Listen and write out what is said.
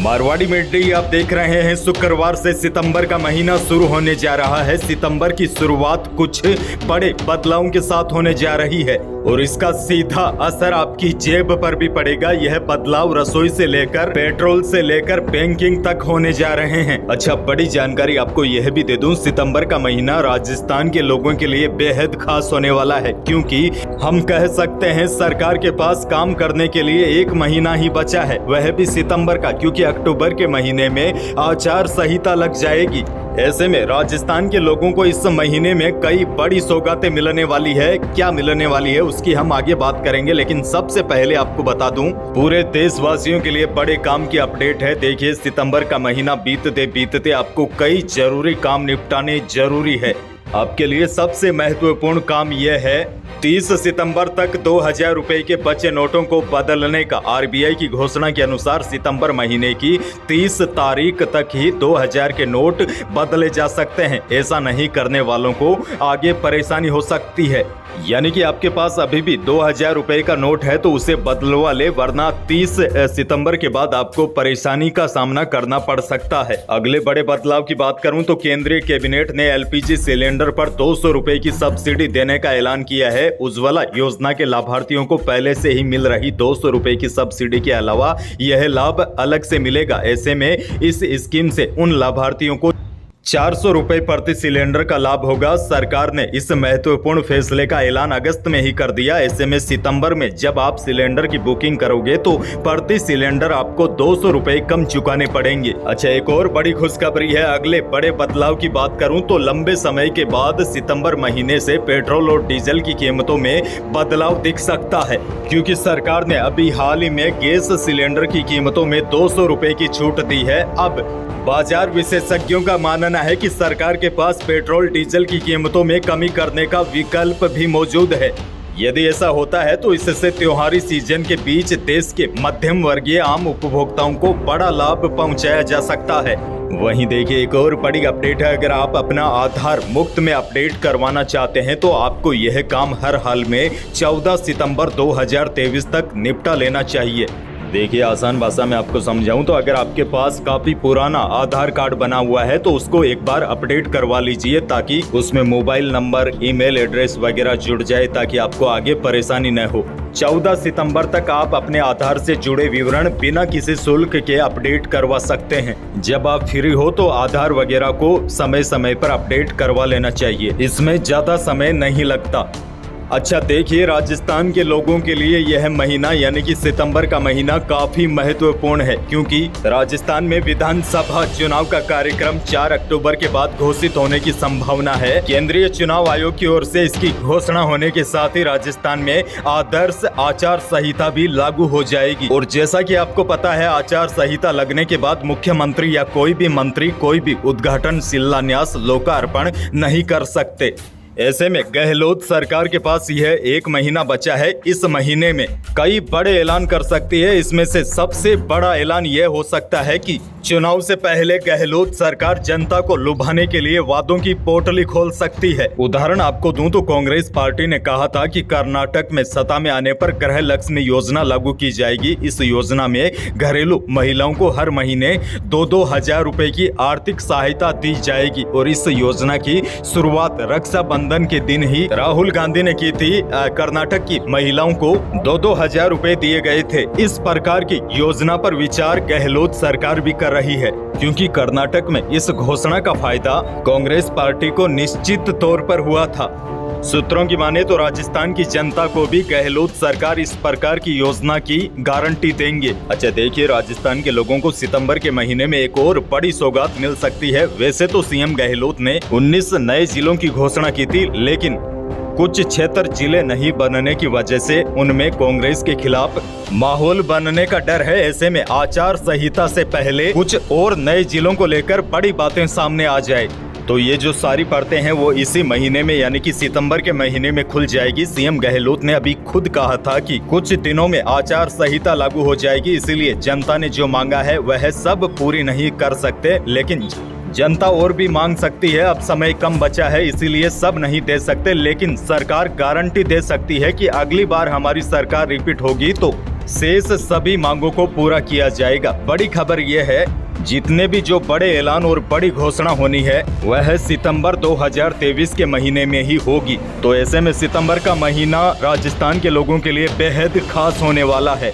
मारवाड़ी मंडी आप देख रहे हैं। शुक्रवार से सितंबर का महीना शुरू होने जा रहा है। सितंबर की शुरुआत कुछ बड़े बदलावों के साथ होने जा रही है और इसका सीधा असर आपकी जेब पर भी पड़ेगा। यह बदलाव रसोई से लेकर पेट्रोल से लेकर बैंकिंग तक होने जा रहे हैं। अच्छा, बड़ी जानकारी आपको यह भी दे दूं, सितंबर का महीना राजस्थान के लोगों के लिए बेहद खास होने वाला है, क्योंकि हम कह सकते हैं सरकार के पास काम करने के लिए एक महीना ही बचा है, वह भी सितंबर का, क्योंकि अक्टूबर के महीने में आचार संहिता लग जाएगी। ऐसे में राजस्थान के लोगों को इस महीने में कई बड़ी सौगातें मिलने वाली है। क्या मिलने वाली है उसकी हम आगे बात करेंगे, लेकिन सबसे पहले आपको बता दूं, पूरे देशवासियों के लिए बड़े काम की अपडेट है। देखिए, सितंबर का महीना बीतते बीतते आपको कई जरूरी काम निपटाने जरूरी है। आपके लिए सबसे महत्वपूर्ण काम यह है, 30 सितंबर तक 2000 रुपए के बचे नोटों को बदलने का। आरबीआई की घोषणा के अनुसार सितंबर महीने की 30 तारीख तक ही 2000 के नोट बदले जा सकते हैं। ऐसा नहीं करने वालों को आगे परेशानी हो सकती है। यानी कि आपके पास अभी भी 2000 रुपए का नोट है तो उसे बदलवा ले, वरना 30 सितंबर के बाद आपको परेशानी का सामना करना पड़ सकता है। अगले बड़े बदलाव की बात करूं तो केंद्रीय कैबिनेट ने एलपीजी सिलेंडर पर 200 रुपए की सब्सिडी देने का ऐलान किया है। उज्ज्वला योजना के लाभार्थियों को पहले से ही मिल रही 200 रुपए की सब्सिडी के अलावा यह लाभ अलग से मिलेगा। ऐसे में इस स्कीम से उन लाभार्थियों को 400 रुपए प्रति सिलेंडर का लाभ होगा। सरकार ने इस महत्वपूर्ण फैसले का ऐलान अगस्त में ही कर दिया। ऐसे में सितंबर में जब आप सिलेंडर की बुकिंग करोगे तो प्रति सिलेंडर आपको 200 रुपए कम चुकाने पड़ेंगे। अच्छा, एक और बड़ी खुशखबरी है। अगले बड़े बदलाव की बात करूं तो लंबे समय के बाद सितंबर महीने से पेट्रोल और डीजल की कीमतों में बदलाव दिख सकता है, क्योंकि सरकार ने अभी हाल ही में गैस सिलेंडर की कीमतों में 200 रुपए की छूट दी है। अब बाजार विशेषज्ञों का मानना है कि सरकार के पास पेट्रोल डीजल की कीमतों में कमी करने का विकल्प भी मौजूद है। यदि ऐसा होता है तो इससे त्योहारी सीजन के बीच देश के मध्यम वर्गीय आम उपभोक्ताओं को बड़ा लाभ पहुंचाया जा सकता है। वहीं देखिए, एक और बड़ी अपडेट है। अगर आप अपना आधार मुफ्त में अपडेट करवाना चाहते हैं तो आपको यह काम हर हाल में 14 सितंबर 2023 तक निपटा लेना चाहिए। देखिए, आसान भाषा में आपको समझाऊं तो अगर आपके पास काफी पुराना आधार कार्ड बना हुआ है तो उसको एक बार अपडेट करवा लीजिए, ताकि उसमें मोबाइल नंबर, ईमेल एड्रेस वगैरह जुड़ जाए, ताकि आपको आगे परेशानी न हो। 14 सितंबर तक आप अपने आधार से जुड़े विवरण बिना किसी शुल्क के अपडेट करवा सकते हैं। जब आप फ्री हो तो आधार वगैरह को समय समय पर अपडेट करवा लेना चाहिए, इसमें ज्यादा समय नहीं लगता। अच्छा, देखिए, राजस्थान के लोगों के लिए यह महीना यानी कि सितंबर का महीना काफी महत्वपूर्ण है, क्योंकि राजस्थान में विधानसभा चुनाव का कार्यक्रम 4 अक्टूबर के बाद घोषित होने की संभावना है। केंद्रीय चुनाव आयोग की ओर से इसकी घोषणा होने के साथ ही राजस्थान में आदर्श आचार संहिता भी लागू हो जाएगी। और जैसा कि आपको पता है, आचार संहिता लगने के बाद मुख्यमंत्री या कोई भी मंत्री कोई भी उद्घाटन, शिलान्यास, लोकार्पण नहीं कर सकते। ऐसे में गहलोत सरकार के पास यह एक महीना बचा है। इस महीने में कई बड़े ऐलान कर सकती है। इसमें से सबसे बड़ा ऐलान यह हो सकता है कि चुनाव से पहले गहलोत सरकार जनता को लुभाने के लिए वादों की पोटली खोल सकती है। उदाहरण आपको दूं तो कांग्रेस पार्टी ने कहा था कि कर्नाटक में सत्ता में आने पर गृह लक्ष्मी योजना लागू की जाएगी। इस योजना में घरेलू महिलाओं को हर महीने 2-2 हजार रुपए की आर्थिक सहायता दी जाएगी। और इस योजना की शुरुआत रक्षाबंधन के दिन ही राहुल गांधी ने की थी। कर्नाटक की महिलाओं को 2-2 हजार रुपए दिए गए थे। इस प्रकार की योजना पर विचार गहलोत सरकार भी कर रही है, क्योंकि कर्नाटक में इस घोषणा का फायदा कांग्रेस पार्टी को निश्चित तौर पर हुआ था। सूत्रों की माने तो राजस्थान की जनता को भी गहलोत सरकार इस प्रकार की योजना की गारंटी देंगे। अच्छा, देखिए, राजस्थान के लोगों को सितंबर के महीने में एक और बड़ी सौगात मिल सकती है। वैसे तो सीएम गहलोत ने 19 नए जिलों की घोषणा की थी, लेकिन कुछ क्षेत्र जिले नहीं बनने की वजह से उनमें कांग्रेस के खिलाफ माहौल बनने का डर है। ऐसे में आचार संहिता से पहले कुछ और नए जिलों को लेकर बड़ी बातें सामने आ जाए तो ये जो सारी परतें हैं वो इसी महीने में यानी कि सितंबर के महीने में खुल जाएगी। सीएम गहलोत ने अभी खुद कहा था कि कुछ दिनों में आचार संहिता लागू हो जाएगी, इसीलिए जनता ने जो मांगा है वह सब पूरी नहीं कर सकते, लेकिन जनता और भी मांग सकती है। अब समय कम बचा है, इसीलिए सब नहीं दे सकते, लेकिन सरकार गारंटी दे सकती है कि अगली बार हमारी सरकार रिपीट होगी तो शेष सभी मांगों को पूरा किया जाएगा। बड़ी खबर यह है, जितने भी जो बड़े ऐलान और बड़ी घोषणा होनी है वह सितंबर 2023 के महीने में ही होगी। तो ऐसे में सितंबर का महीना राजस्थान के लोगों के लिए बेहद खास होने वाला है।